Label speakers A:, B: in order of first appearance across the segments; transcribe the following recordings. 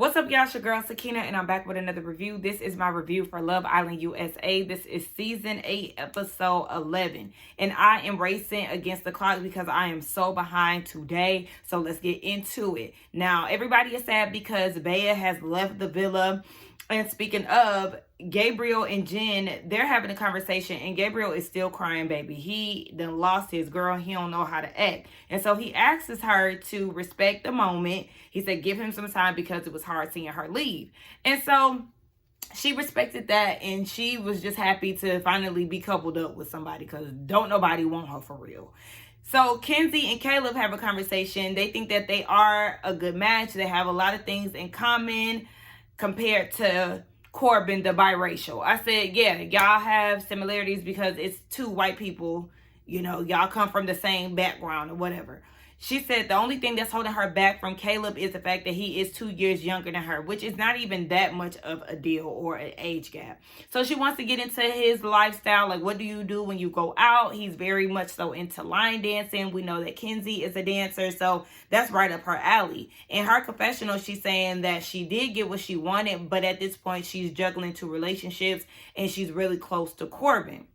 A: What's up, y'all? It's your girl Sakina, and I'm back with another review. This is my review for Love Island USA. This is season 8, episode 11, and I am racing against the clock because I am so behind today. So let's get into it. Now, everybody is sad because Bea has left the villa. And speaking of, Gabriel and Jen, they're having a conversation, and Gabriel is still crying, baby. He done lost his girl. He don't know how to act. And so he asks her to respect the moment. He said, give him some time because it was hard seeing her leave. And so she respected that, and she was just happy to finally be coupled up with somebody because don't nobody want her for real. So Kenzie and Caleb have a conversation. They think that they are a good match. They have a lot of things in common compared to Corbin, the biracial. I said, yeah, y'all have similarities because it's two white people, you know, y'all come from the same background or whatever. She said the only thing that's holding her back from Caleb is the fact that he is 2 years younger than her, which is not even that much of a deal or an age gap. So she wants to get into his lifestyle. Like, what do you do when you go out? He's very much so into line dancing. We know that Kenzie is a dancer, so that's right up her alley. In her confessional, she's saying that she did get what she wanted, but at this point, she's juggling 2 relationships, and she's really close to Corbin.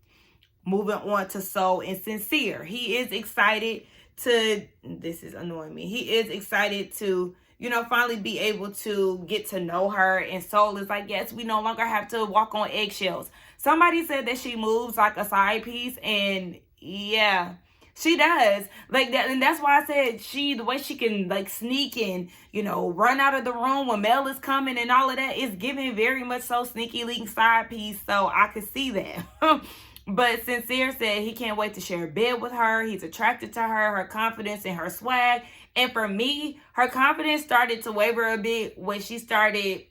A: Moving on to Soul and Sincere. He is excited this is annoying me. He is excited to, you know, finally be able to get to know her. And Soul is like, yes, we no longer have to walk on eggshells. Somebody said that she moves like a side piece, and yeah, she does. Like that, and that's why I said the way she can like sneak and, you know, run out of the room when Mel is coming and all of that is giving very much so sneaky link side piece. So I could see that. But Sincere said he can't wait to share a bed with her. He's attracted to her confidence and her swag. And for me, her confidence started to waver a bit when she started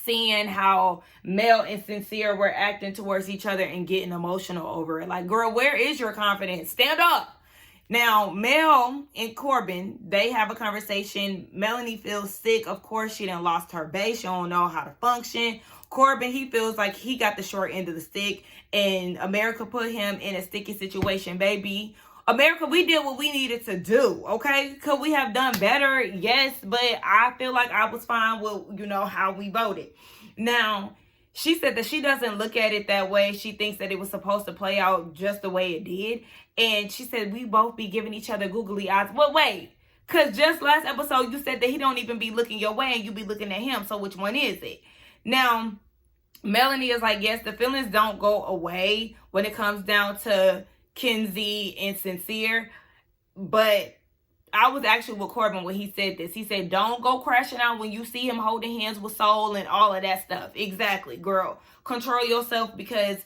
A: seeing how Mel and Sincere were acting towards each other and getting emotional over it. Like, girl, where is your confidence? Stand up. Now, Mel and Corbin, they have a conversation. Melanie feels sick. Of course, she done lost her base. She don't know how to function. Corbin, he feels like he got the short end of the stick, and America put him in a sticky situation, baby. America, we did what we needed to do, okay? Could we have done better? Yes, but I feel like I was fine with, you know, how we voted. Now, she said that she doesn't look at it that way. She thinks that it was supposed to play out just the way it did. And she said we both be giving each other googly eyes. Well, wait, because just last episode, you said that he don't even be looking your way and you be looking at him. So which one is it? Now, Melanie is like, yes, the feelings don't go away when it comes down to Kenzie and Sincere. But I was actually with Corbin when he said this. He said, don't go crashing out when you see him holding hands with Soul and all of that stuff. Exactly, girl. Control yourself because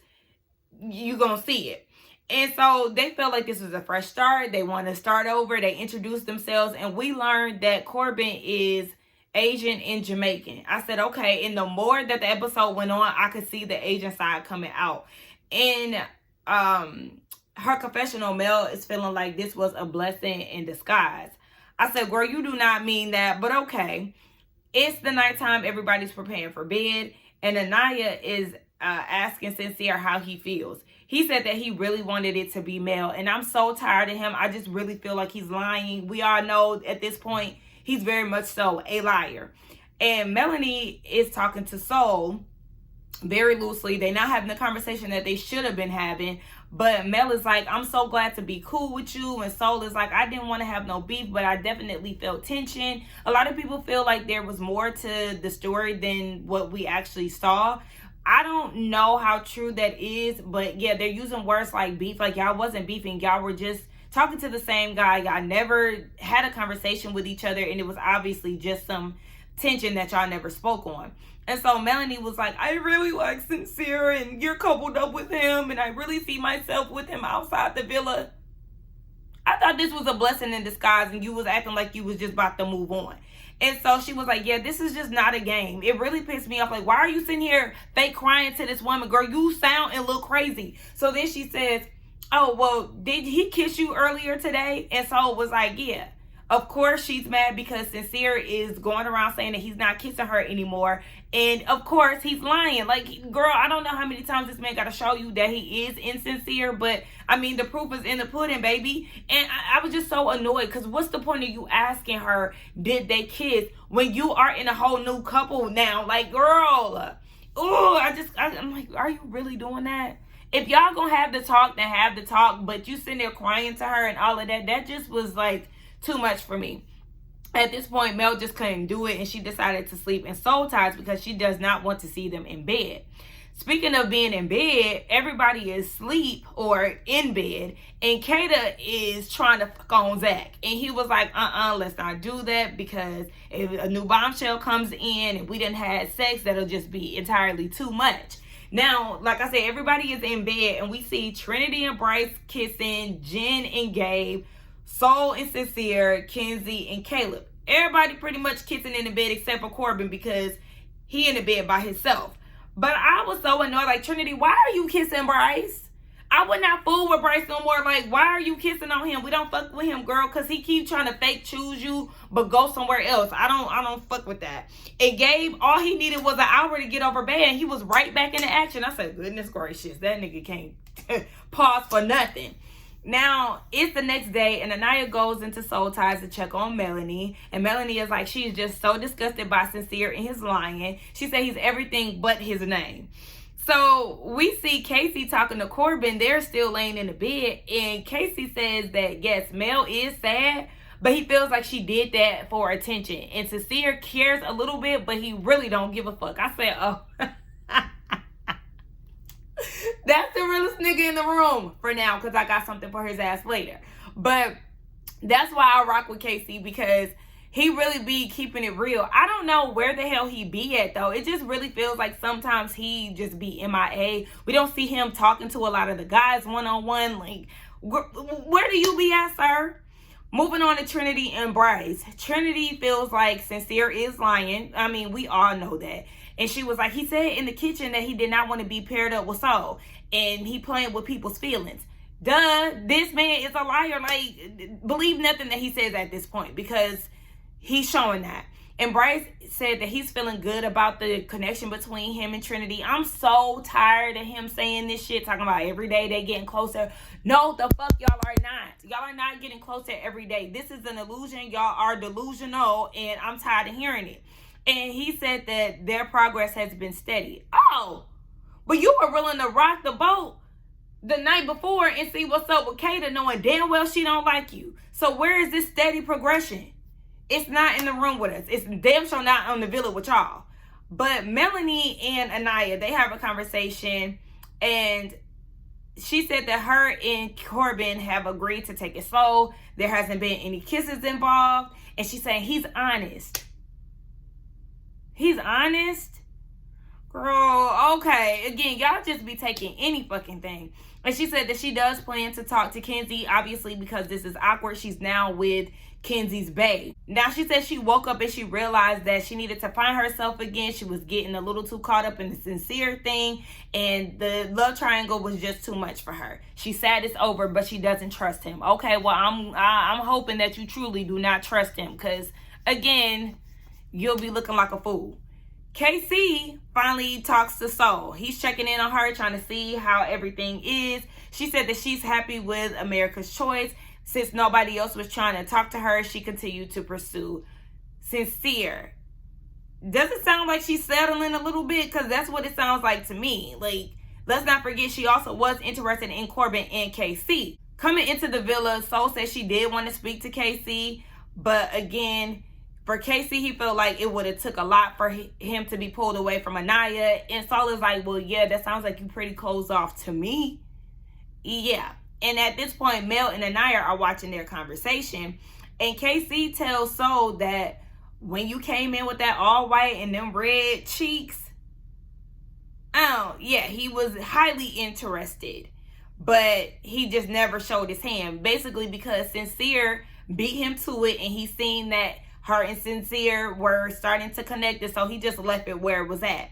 A: you're going to see it. And so they felt like this was a fresh start. They want to start over. They introduced themselves. And we learned that Corbin is Asian and Jamaican. I said, okay. And the more that the episode went on, I could see the Asian side coming out. In her confessional, Mel is feeling like this was a blessing in disguise. I said, girl, you do not mean that, but okay. It's the nighttime. Everybody's preparing for bed. And Anaya is asking Sincere how he feels. He said that he really wanted it to be Mel. And I'm so tired of him. I just really feel like he's lying. We all know at this point, he's very much so a liar. And Melanie is talking to Soul very loosely. They're not having the conversation that they should have been having. But Mel is like, I'm so glad to be cool with you. And Soul is like, I didn't want to have no beef, but I definitely felt tension. A lot of people feel like there was more to the story than what we actually saw. I don't know how true that is. But yeah, they're using words like beef. Like y'all wasn't beefing. Y'all were just talking to the same guy. Y'all never had a conversation with each other, and it was obviously just some tension that y'all never spoke on. And so Melanie was like, I really like Sincere, and you're coupled up with him, and I really see myself with him outside the villa. I thought this was a blessing in disguise, and you was acting like you was just about to move on. And so she was like, yeah, this is just not a game. It really pissed me off. Like, why are you sitting here fake crying to this woman? Girl, you sound and look crazy. So then she says, oh, well, did he kiss you earlier today? And so it was like, yeah. Of course, she's mad because Sincere is going around saying that he's not kissing her anymore. And of course, he's lying. Like, girl, I don't know how many times this man got to show you that he is insincere. But, I mean, the proof is in the pudding, baby. And I was just so annoyed because what's the point of you asking her, did they kiss, when you are in a whole new couple now? Like, girl, I'm like, are you really doing that? If y'all gonna have the talk, then have the talk. But you sitting there crying to her and all of that, that just was like too much for me. At this point, Mel just couldn't do it, and she decided to sleep in soul ties because she does not want to see them in bed. Speaking of being in bed, everybody is asleep or in bed, and Kata is trying to fuck on Zach. And he was like, let's not do that, because if a new bombshell comes in and we didn't have sex, that'll just be entirely too much. Now, like I said, everybody is in bed, and we see Trinity and Bryce kissing, Jen and Gabe, Soul and Sincere, Kenzie and Caleb. Everybody pretty much kissing in the bed except for Corbin because he in the bed by himself. But I was so annoyed. Like, Trinity, why are you kissing Bryce? I would not fool with Bryce no more. Like, why are you kissing on him? We don't fuck with him, girl, because he keep trying to fake choose you but go somewhere else. I don't fuck with that. And Gabe, all he needed was an hour to get over bad, and he was right back into action. I said, goodness gracious, that nigga can't pause for nothing. Now, it's the next day, and Anaya goes into Soul Ties to check on Melanie. And Melanie is like, she's just so disgusted by Sincere and his lying. She said he's everything but his name. So, we see Casey talking to Corbin. They're still laying in the bed. And Casey says that, yes, Mel is sad, but he feels like she did that for attention. And Sincere cares a little bit, but he really don't give a fuck. I said, oh... That's the realest nigga in the room for now, because I got something for his ass later. But that's why I rock with KC, because he really be keeping it real. I don't know where the hell he be at, though. It just really feels like sometimes he just be MIA. We don't see him talking to a lot of the guys one-on-one. Like, where do you be at, sir? Moving on to Trinity and Bryce. Trinity feels like Sincere is lying. I mean, we all know that. And she was like, he said in the kitchen that he did not want to be paired up with Soul. And he playing with people's feelings. Duh, this man is a liar. Like, believe nothing that he says at this point, because he's showing that. And Bryce said that he's feeling good about the connection between him and Trinity. I'm so tired of him saying this shit, talking about every day they getting closer. No, the fuck y'all are not. Y'all are not getting closer every day. This is an illusion. Y'all are delusional, and I'm tired of hearing it. And he said that their progress has been steady. Oh, but you were willing to rock the boat the night before and see what's up with Kata, knowing damn well she don't like you. So where is this steady progression? It's not in the room with us. It's damn sure not on the villa with y'all. But Melanie and Anaya, they have a conversation, and she said that her and Corbin have agreed to take it slow. There hasn't been any kisses involved. And she's saying he's honest. He's honest? Girl, okay. Again, y'all just be taking any fucking thing. And she said that she does plan to talk to Kenzie, obviously, because this is awkward. She's now with Kenzie's bae. Now, she said she woke up and she realized that she needed to find herself again. She was getting a little too caught up in the Sincere thing, and the love triangle was just too much for her. She's sad it's over, but she doesn't trust him. Okay, well, I'm hoping that you truly do not trust him, because, again, you'll be looking like a fool. KC finally talks to Soul. He's checking in on her, trying to see how everything is. She said that she's happy with America's choice. Since nobody else was trying to talk to her, she continued to pursue Sincere. Does it sound like she's settling a little bit? Because that's what it sounds like to me. Like, let's not forget she also was interested in Corbin and KC. Coming into the villa, Soul said she did want to speak to KC. But again, for Casey, he felt like it would have took a lot for him to be pulled away from Anaya. And Saul is like, well, yeah, that sounds like you pretty closed off to me. Yeah. And at this point, Mel and Anaya are watching their conversation. And Casey tells Soul that when you came in with that all white and them red cheeks, oh, yeah, he was highly interested. But he just never showed his hand. Basically because Sincere beat him to it, and he's seen that her and Sincere were starting to connect, and so he just left it where it was at.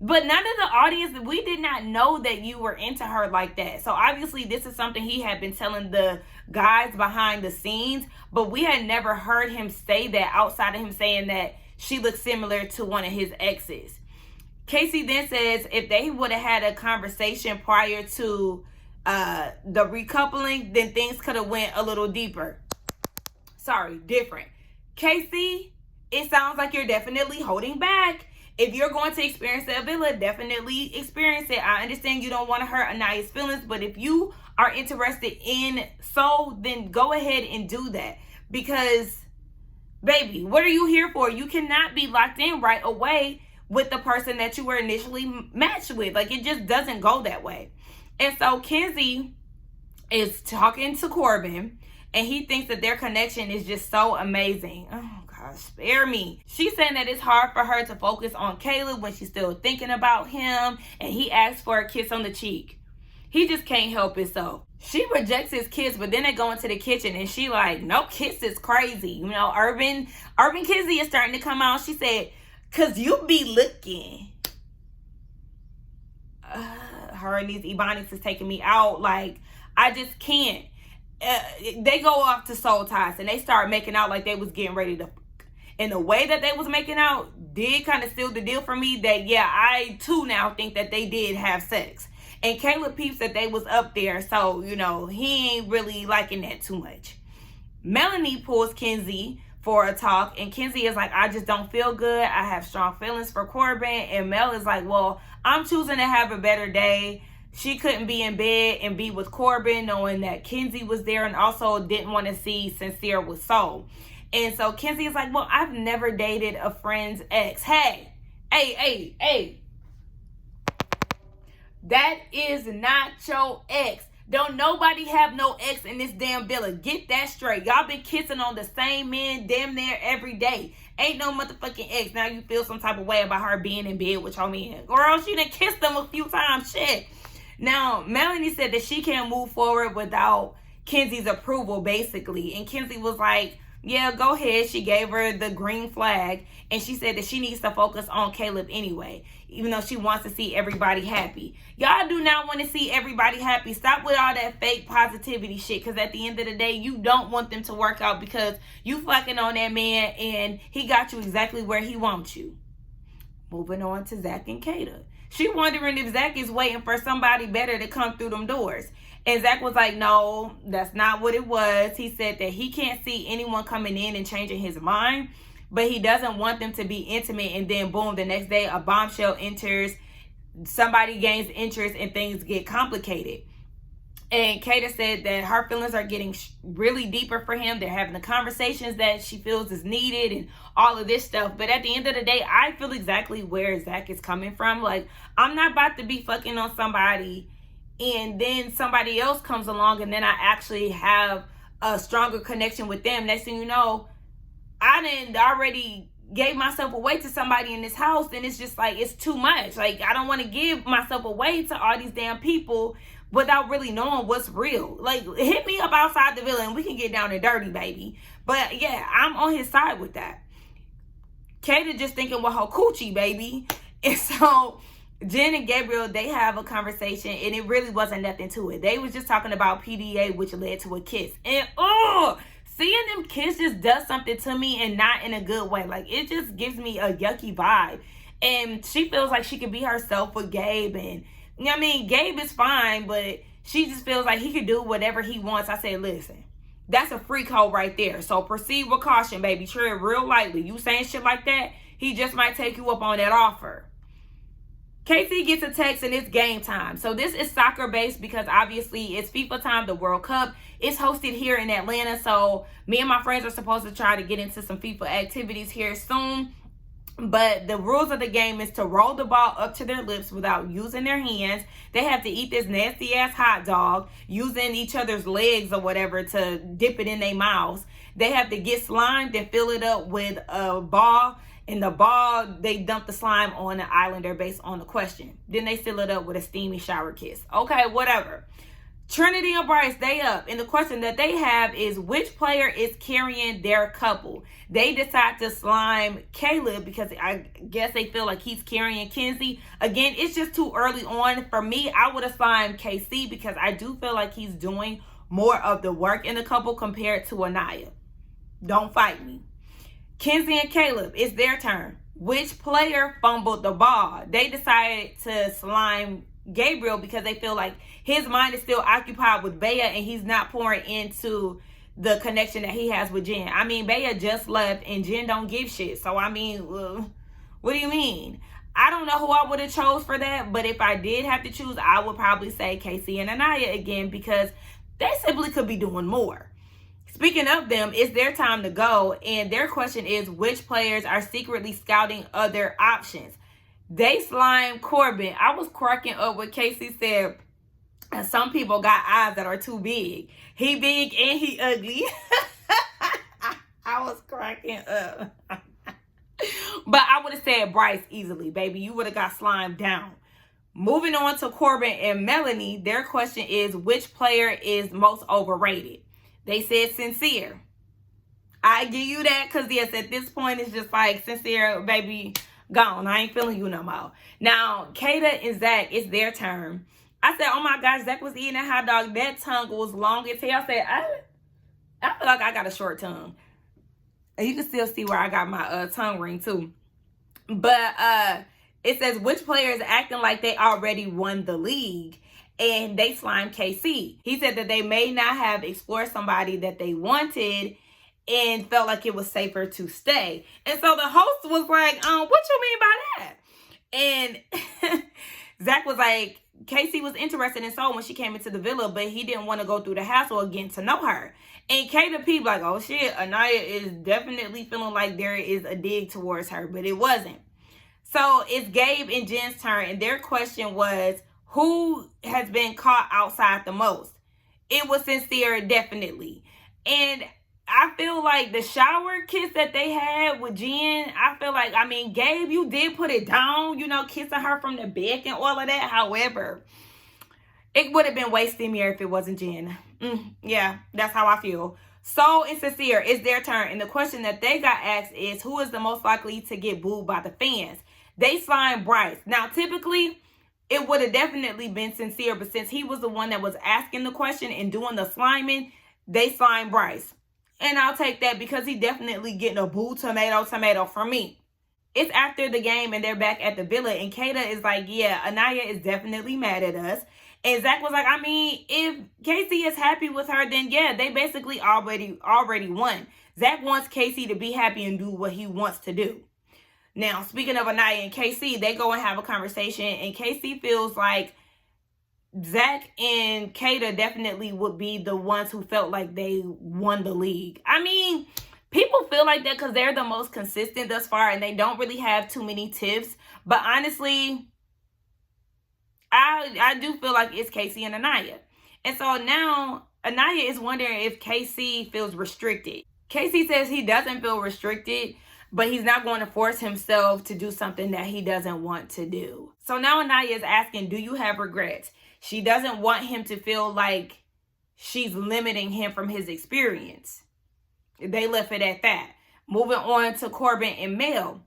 A: But none of the audience, we did not know that you were into her like that. So obviously this is something he had been telling the guys behind the scenes, but we had never heard him say that outside of him saying that she looked similar to one of his exes. Casey then says if they would have had a conversation prior to the recoupling, then things could have went a little deeper. Sorry, different. Casey, it sounds like you're definitely holding back. If you're going to experience that villa, definitely experience it. I understand you don't want to hurt Anaya's feelings, but if you are interested in Soul, then go ahead and do that. Because, baby, what are you here for? You cannot be locked in right away with the person that you were initially matched with. Like, it just doesn't go that way. And so Kenzie is talking to Corbin, and he thinks that their connection is just so amazing. Oh, gosh, spare me. She's saying that it's hard for her to focus on Caleb when she's still thinking about him, and he asks for a kiss on the cheek. He just can't help it. So she rejects his kiss, but then they go into the kitchen, and she like, no, kiss is crazy. You know, Urban Kizzy is starting to come out. She said, cause you be looking. Her and these Ebonics is taking me out. Like, I just can't. They go off to Soul Ties and they start making out like they was getting ready to. And the way that they was making out did kind of seal the deal for me that, yeah, I too now think that they did have sex. And Caleb peeps that they was up there. So, you know, he ain't really liking that too much. Melanie pulls Kenzie for a talk. And Kenzie is like, I just don't feel good. I have strong feelings for Corbin. And Mel is like, well, I'm choosing to have a better day. She couldn't be in bed and be with Corbin knowing that Kenzie was there and also didn't want to see Sincere with Soul. And so Kenzie is like, well, I've never dated a friend's ex. Hey. That is not your ex. Don't nobody have no ex in this damn villa. Get that straight. Y'all been kissing on the same men damn near every day. Ain't no motherfucking ex. Now you feel some type of way about her being in bed with your man. Girl, she done kissed them a few times. Shit. Now, Melanie said that she can't move forward without Kenzie's approval, basically. And Kenzie was like, yeah, go ahead. She gave her the green flag. And she said that she needs to focus on Caleb anyway, even though she wants to see everybody happy. Y'all do not want to see everybody happy. Stop with all that fake positivity shit. Because at the end of the day, you don't want them to work out because you fucking on that man and he got you exactly where he wants you. Moving on to Zach and Kata. She wondering if Zach is waiting for somebody better to come through them doors. And Zach was like, no, that's not what it was. He said that he can't see anyone coming in and changing his mind, but he doesn't want them to be intimate. And then boom, the next day a bombshell enters, somebody gains interest and things get complicated. And Kata said that her feelings are getting really deeper for him. They're having the conversations that she feels is needed and all of this stuff. But at the end of the day, I feel exactly where Zach is coming from. Like, I'm not about to be fucking on somebody and then somebody else comes along and then I actually have a stronger connection with them. Next thing you know, I didn't already gave myself away to somebody in this house, and it's just like, it's too much. Like, I don't want to give myself away to all these damn people without really knowing what's real. Like, hit me up outside the villa and we can get down and dirty, baby. But yeah, I'm on his side with that. Kata just thinking with her coochie, baby. And so Jen and Gabriel, they have a conversation and it really wasn't nothing to it. They was just talking about PDA, which led to a kiss. And seeing them kiss just does something to me, and not in a good way. Like, it just gives me a yucky vibe. And she feels like she could be herself with Gabe. And I mean, Gabe is fine, but she just feels like he could do whatever he wants. I said, listen, that's a freak hoe right there. So proceed with caution, baby. Tread real lightly. You saying shit like that, he just might take you up on that offer. Casey gets a text and it's game time. So this is soccer based because obviously it's FIFA time, the World Cup. It's hosted here in Atlanta. So me and my friends are supposed to try to get into some FIFA activities here soon. But the rules of the game is to roll the ball up to their lips without using their hands. They have to eat this nasty ass hot dog using each other's legs or whatever to dip it in their mouths. They have to get slimed and fill it up with a ball. And the ball, they dump the slime on the islander based on the question. Then they fill it up with a steamy shower kiss. Okay, whatever. Trinity and Bryce, they up. And the question that they have is, which player is carrying their couple? They decide to slime Caleb because I guess they feel like he's carrying Kenzie. Again, it's just too early on. For me, I would have slimed KC because I do feel like he's doing more of the work in the couple compared to Anaya. Don't fight me. Kenzie and Caleb, it's their turn. Which player fumbled the ball? They decided to slime Gabriel because they feel like his mind is still occupied with Bea and he's not pouring into the connection that he has with Jen. I mean, Bea just left and Jen don't give shit. So, I mean, what do you mean? I don't know who I would have chose for that, but if I did have to choose, I would probably say Casey and Anaya again because they simply could be doing more. Speaking of them, it's their time to go, and their question is, which players are secretly scouting other options? They slime Corbin. I was cracking up what Casey said. And some people got eyes that are too big. He big and he ugly. I was cracking up. But I would have said Bryce easily, baby. You would have got slimed down. Moving on to Corbin and Melanie, their question is, which player is most overrated? They said Sincere. I give you that because, yes, at this point, it's just like, Sincere, baby, gone. I ain't feeling you no more. Now, Kata and Zach, it's their turn. I said, oh my gosh, Zach was eating a hot dog. That tongue was long as hell. I said, I feel like I got a short tongue. And you can still see where I got my tongue ring too. But it says, which player is acting like they already won the league? And they slimed KC. He said that they may not have explored somebody that they wanted and felt like it was safer to stay. And so the host was like, what you mean by that? And Zach was like, Casey was interested in Soul when she came into the villa, but he didn't want to go through the hassle of getting to know her. And K to P like, oh shit, Anaya is definitely feeling like there is a dig towards her, but it wasn't. So it's Gabe and Jen's turn, and their question was, who has been caught outside the most? It was Sincere, definitely. And I feel like the shower kiss that they had with Jen, I feel like, I mean, Gabe, you did put it down, you know, kissing her from the back and all of that. However, it would have been way steamier if it wasn't Jen. Yeah, that's how I feel. So it's Sincere, it's their turn. And the question that they got asked is, who is the most likely to get booed by the fans? They slimed Bryce. Now, typically, it would have definitely been Sincere, but since he was the one that was asking the question and doing the sliming, they slimed Bryce. And I'll take that because he definitely getting a boo tomato from me. It's after the game and they're back at the villa, and Kata is like, yeah, Anaya is definitely mad at us. And Zach was like, I mean, if Casey is happy with her, then yeah, they basically already won. Zach wants Casey to be happy and do what he wants to do. Now, speaking of Anaya and KC, they go and have a conversation, and KC feels like Zach and Kata definitely would be the ones who felt like they won the league. I mean, people feel like that because they're the most consistent thus far, and they don't really have too many tips. But honestly, I do feel like it's Casey and Anaya. And so now Anaya is wondering if KC feels restricted. Casey says he doesn't feel restricted, but he's not going to force himself to do something that he doesn't want to do. So now Anaya is asking, do you have regrets? She doesn't want him to feel like she's limiting him from his experience. They left it at that. Moving on to Corbin and Mel.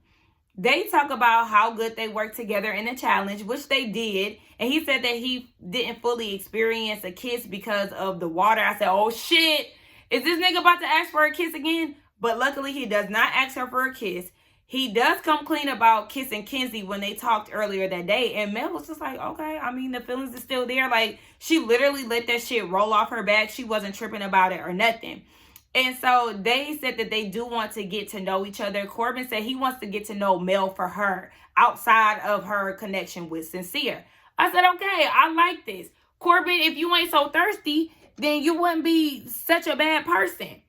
A: They talk about how good they worked together in the challenge, which they did. And he said that he didn't fully experience a kiss because of the water. I said, oh shit, is this nigga about to ask for a kiss again? But luckily, he does not ask her for a kiss. He does come clean about kissing Kenzie when they talked earlier that day. And Mel was just like, okay, I mean, the feelings are still there. Like, she literally let that shit roll off her back. She wasn't tripping about it or nothing. And so they said that they do want to get to know each other. Corbin said he wants to get to know Mel for her outside of her connection with Sincere. I said, okay, I like this. Corbin, if you ain't so thirsty, then you wouldn't be such a bad person.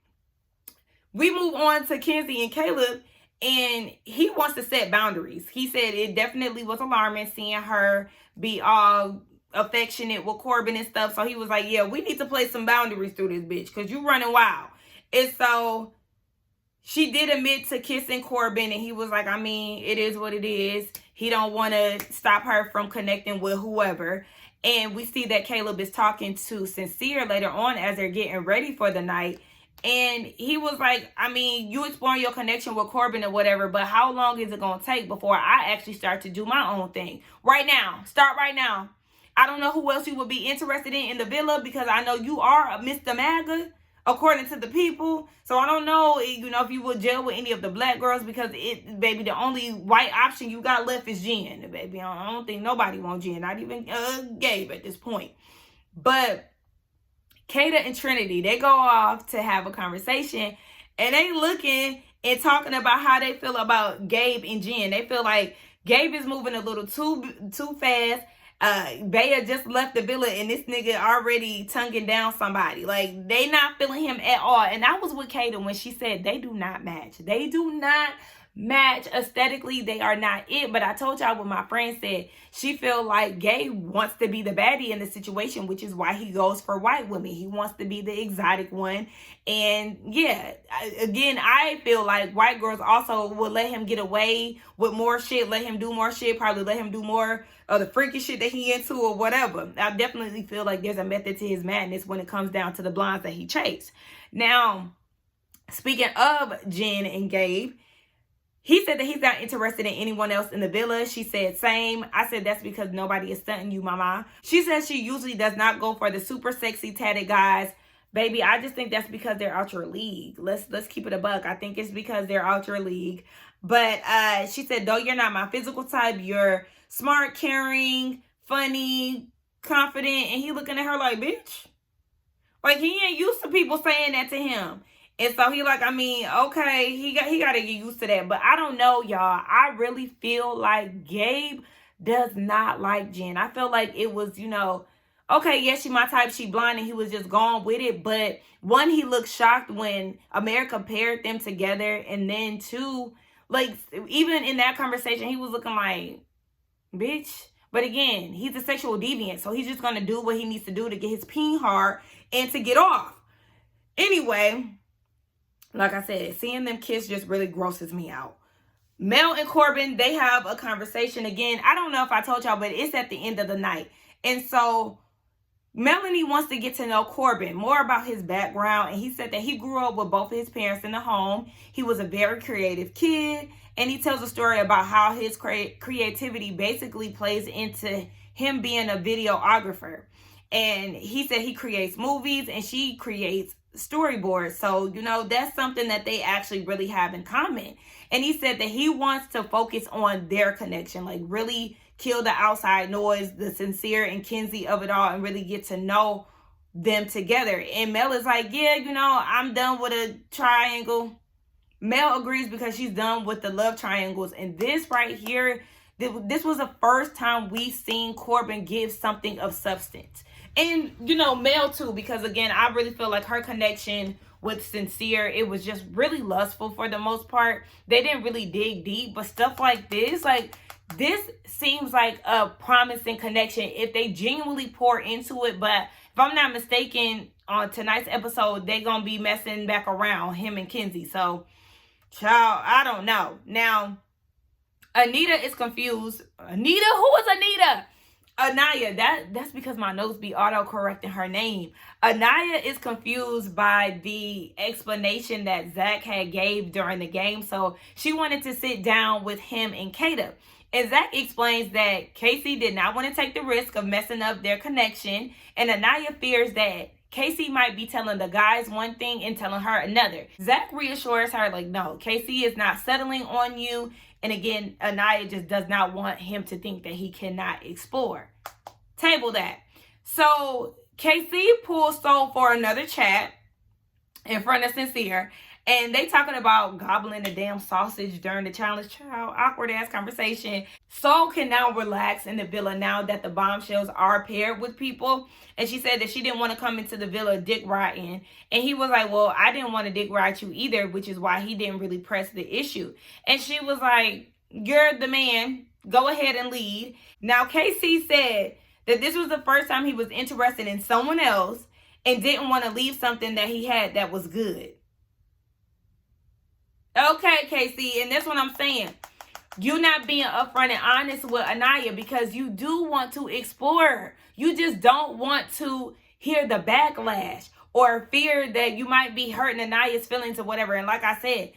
A: We move on to Kenzie and Caleb, and he wants to set boundaries. He said it definitely was alarming seeing her be all affectionate with Corbin and stuff. So he was like, yeah, we need to place some boundaries through this bitch because you running wild. And so she did admit to kissing Corbin, and he was like, I mean, it is what it is. He don't want to stop her from connecting with whoever. And we see that Caleb is talking to Sincere later on as they're getting ready for the night. And he was like, I mean, you exploring your connection with Corbin or whatever, but how long is it going to take before I actually start to do my own thing? Right now. Start right now. I don't know who else you would be interested in the villa, because I know you are a Mr. MAGA, according to the people. So I don't know, if you would gel with any of the black girls, because baby, the only white option you got left is Jen, baby. I don't think nobody wants Jen, not even Gabe at this point. But Kata and Trinity, they go off to have a conversation, and they looking and talking about how they feel about Gabe and Jen. They feel like Gabe is moving a little too fast. Bea just left the villa, and this nigga already tonguing down somebody. Like, they not feeling him at all. And I was with Kata when she said they do not match. They do not match aesthetically. They are not it. But I told y'all what my friend said. She feel like Gabe wants to be the baddie in the situation, which is why he goes for white women. He wants to be the exotic one. And yeah, again, I feel like white girls also will let him get away with more shit, let him do more shit, probably let him do more of the freaky shit that he into or whatever. I definitely feel like there's a method to his madness when it comes down to the blondes that he chased. Now, speaking of Jen and Gabe, he said that he's not interested in anyone else in the villa. She said, same. I said, that's because nobody is stunting you, mama. She says she usually does not go for the super sexy tatted guys. Baby, I just think that's because they're out your league. Let's keep it a buck. I think it's because they're out your league. But she said, though you're not my physical type, you're smart, caring, funny, confident. And he looking at her like, bitch. Like, he ain't used to people saying that to him. And so he like, I mean, okay, he got to get used to that. But I don't know, y'all. I really feel like Gabe does not like Jen. I feel like it was, okay, yes, she my type, she blind, and he was just gone with it. But one, he looked shocked when America paired them together. And then two, like, even in that conversation, he was looking like, bitch. But again, he's a sexual deviant. So he's just going to do what he needs to do to get his peen hard and to get off. Anyway, like I said, seeing them kiss just really grosses me out. Mel and Corbin, they have a conversation again. I don't know if I told y'all, but it's at the end of the night. And so Melanie wants to get to know Corbin, more about his background. And he said that he grew up with both of his parents in the home. He was a very creative kid. And he tells a story about how his creativity basically plays into him being a videographer. And he said he creates movies and she creates storyboards. So, that's something that they actually really have in common. And he said that he wants to focus on their connection, like really kill the outside noise, the Sincere and Kenzie of it all, and really get to know them together. And Mel is like, yeah, I'm done with a triangle. Mel agrees because she's done with the love triangles. And this right here, this was the first time we seen Corbin give something of substance. And, Mel too, because again, I really feel like her connection with Sincere, it was just really lustful for the most part. They didn't really dig deep, but stuff like this seems like a promising connection if they genuinely pour into it. But if I'm not mistaken, on tonight's episode, they're going to be messing back around, him and Kenzie. So, child, I don't know. Now, Anita is confused. Anita? Who is Anita? Anaya, that's because my notes be auto-correcting her name. Anaya is confused by the explanation that Zach had gave during the game. So she wanted to sit down with him and Kata. And Zach explains that Casey did not want to take the risk of messing up their connection. And Anaya fears that Casey might be telling the guys one thing and telling her another. Zach reassures her, like, no, Casey is not settling on you. And again, Anaya just does not want him to think that he cannot explore. Table that. So Casey pulls Soul for another chat in front of Sincere. And they talking about gobbling a damn sausage during the challenge. Child, awkward ass conversation. Soul can now relax in the villa now that the bombshells are paired with people. And she said that she didn't want to come into the villa dick riding. And he was like, well, I didn't want to dick ride you either, which is why he didn't really press the issue. And she was like, you're the man. Go ahead and lead. Now, Casey said that this was the first time he was interested in someone else and didn't want to leave something that he had that was good. Okay, Casey, and that's what I'm saying. you not being upfront and honest with Anaya, because you do want to explore. You just don't want to hear the backlash or fear that you might be hurting Anaya's feelings or whatever. And like I said,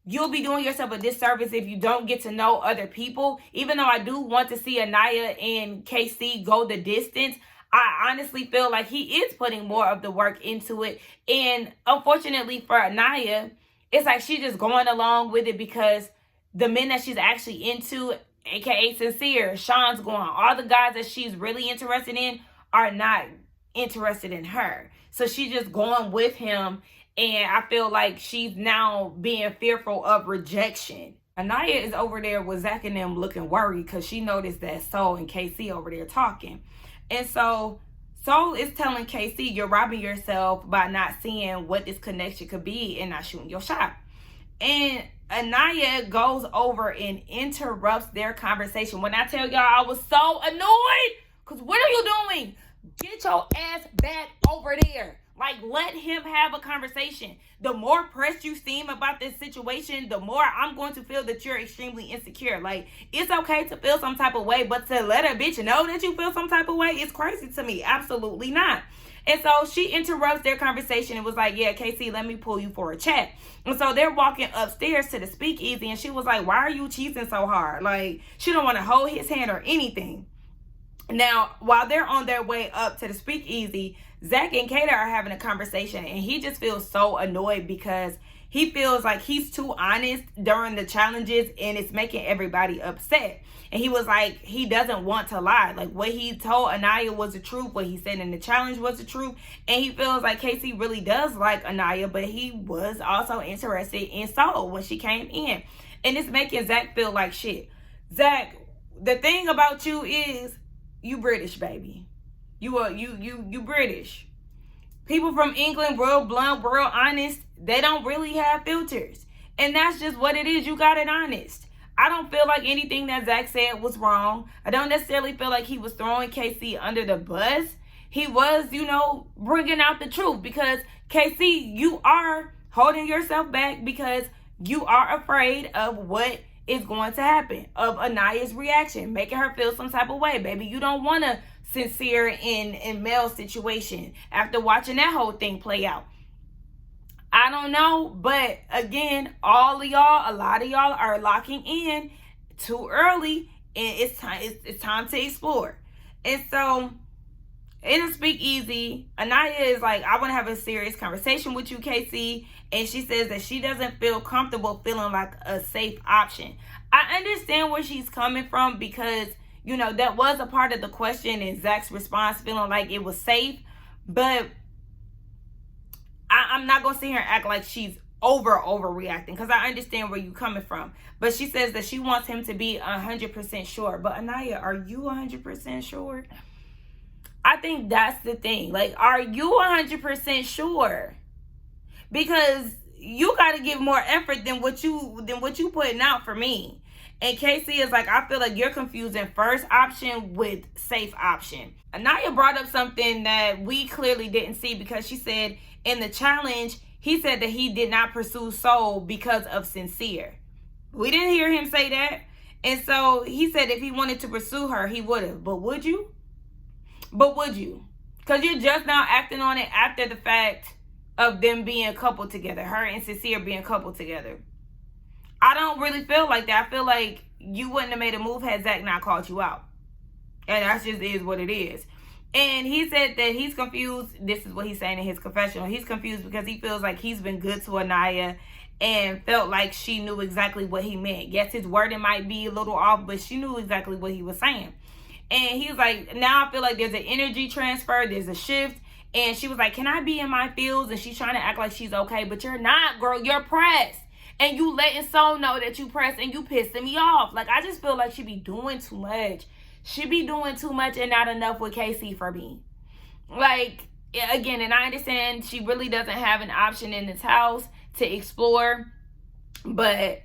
A: you'll be doing yourself a disservice if you don't get to know other people. Even though I do want to see Anaya and KC go the distance, I honestly feel like he is putting more of the work into it. And unfortunately for Anaya, it's like she's just going along with it because the men that she's actually into, aka Sincere, Sean's going. All the guys that she's really interested in are not interested in her. So she's just going with him. And I feel like she's now being fearful of rejection. Anaya is over there with Zach and them looking worried because she noticed that Soul and KC over there talking. And so Soul is telling KC, you're robbing yourself by not seeing what this connection could be and not shooting your shot. And Anaya goes over and interrupts their conversation. When I tell y'all I was so annoyed, because what are you doing? Get your ass back over there. Like, let him have a conversation. The more pressed you seem about this situation, the more I'm going to feel that you're extremely insecure. Like, it's okay to feel some type of way, but to let a bitch know that you feel some type of way is crazy to me. Absolutely not. And so she interrupts their conversation and was like, yeah, KC, let me pull you for a chat. And so they're walking upstairs to the speakeasy, and she was like, why are you cheating so hard? Like, she don't want to hold his hand or anything. Now, while they're on their way up to the speakeasy, Zach and Kata are having a conversation, and he just feels so annoyed because he feels like he's too honest during the challenges, and it's making everybody upset. And he was like, he doesn't want to lie. Like, what he told Anaya was the truth. What he said in the challenge was the truth. And he feels like KC really does like Anaya, but he was also interested in Soul when she came in. And it's making Zach feel like shit. Zach, the thing about you is you British, baby. You British. People from England, real blunt, real honest, they don't really have filters. And that's just what it is. You got it honest. I don't feel like anything that Zach said was wrong. I don't necessarily feel like he was throwing KC under the bus. He was, bringing out the truth, because KC, you are holding yourself back because you are afraid of what is going to happen, of Anaya's reaction, making her feel some type of way. Baby, you don't want to Sincere in Mel's situation after watching that whole thing play out. I don't know, but again, a lot of y'all are locking in too early, and it's time to explore. And so in a speakeasy, Anaya is like, I want to have a serious conversation with you, KC. And she says that she doesn't feel comfortable feeling like a safe option. I understand where she's coming from, because that was a part of the question, and Zach's response feeling like it was safe. But I'm not going to sit here and act like she's overreacting, because I understand where you're coming from. But she says that she wants him to be 100% sure. But Anaya, are you 100% sure? I think that's the thing. Like, are you 100% sure? Because you got to give more effort than what you putting out for me. And KC is like, I feel like you're confusing first option with safe option. Anaya brought up something that we clearly didn't see, because she said in the challenge, he said that he did not pursue Soul because of Sincere. We didn't hear him say that. And so he said if he wanted to pursue her, he would have. But would you? Because you're just now acting on it after the fact of them being coupled together. Her and Sincere being coupled together. I don't really feel like that. I feel like you wouldn't have made a move had Zach not called you out. And that just is what it is. And he said that he's confused. This is what he's saying in his confessional. He's confused because he feels like he's been good to Anaya and felt like she knew exactly what he meant. Yes, his wording might be a little off, but she knew exactly what he was saying. And he's like, now I feel like there's an energy transfer. There's a shift. And she was like, can I be in my feels? And she's trying to act like she's okay, but you're not, girl. You're pressed. And you letting Soul know that you pressed, and you pissing me off. Like, I just feel like she be doing too much. She be doing too much and not enough with KC for me. Like, again, and I understand she really doesn't have an option in this house to explore. But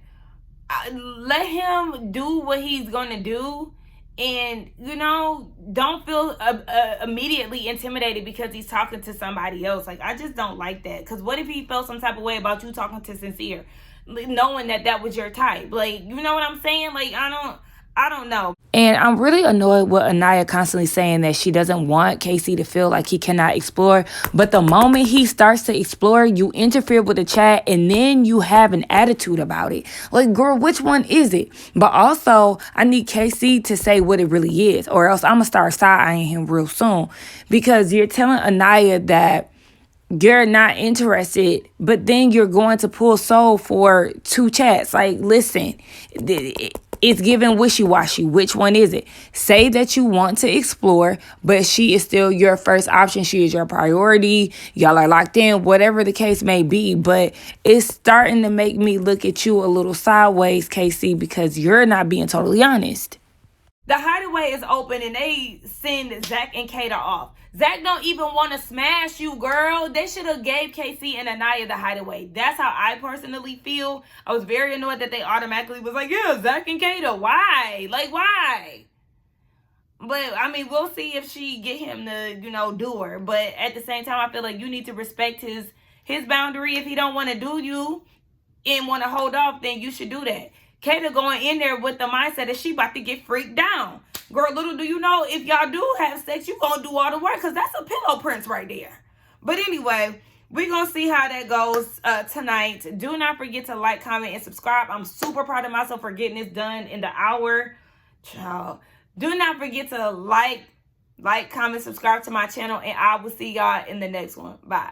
A: let him do what he's going to do. And, don't feel immediately intimidated because he's talking to somebody else. Like, I just don't like that. Because what if he felt some type of way about you talking to Sincere? knowing that that was your type. Like, you know what I'm saying? Like, I don't know. And I'm really annoyed with Anaya constantly saying that she doesn't want Casey to feel like he cannot explore. But the moment he starts to explore, you interfere with the chat and then you have an attitude about it. Like, girl, which one is it? But also, I need Casey to say what it really is, or else I'm going to start side-eyeing him real soon. Because you're telling Anaya that you're not interested, but then you're going to pull soul for 2 chats. Like, listen, it's giving wishy-washy. Which one is it? Say that you want to explore, but she is still your first option. She is your priority. Y'all are locked in, whatever the case may be. But it's starting to make me look at you a little sideways, Casey, because you're not being totally honest. The hideaway is open and they send Zach and Kata off. Zach don't even want to smash you, girl. They should have gave Casey and Anaya the hideaway. That's how I personally feel. I was very annoyed that they automatically was like, yeah, Zach and Kata. Why? Like, why? But, I mean, we'll see if she get him to, you know, do her. But at the same time, I feel like you need to respect his boundary. If he don't want to do you and want to hold off, then you should do that. Kata going in there with the mindset that she about to get freaked down. Girl, little do you know, if y'all do have sex, you gonna do all the work, because that's a pillow prince right there. But anyway, we're gonna see how that goes tonight. Do not forget to like, comment, and subscribe. I'm super proud of myself for getting this done in the hour. Child. Do not forget to like, comment, subscribe to my channel, and I will see y'all in the next one. Bye.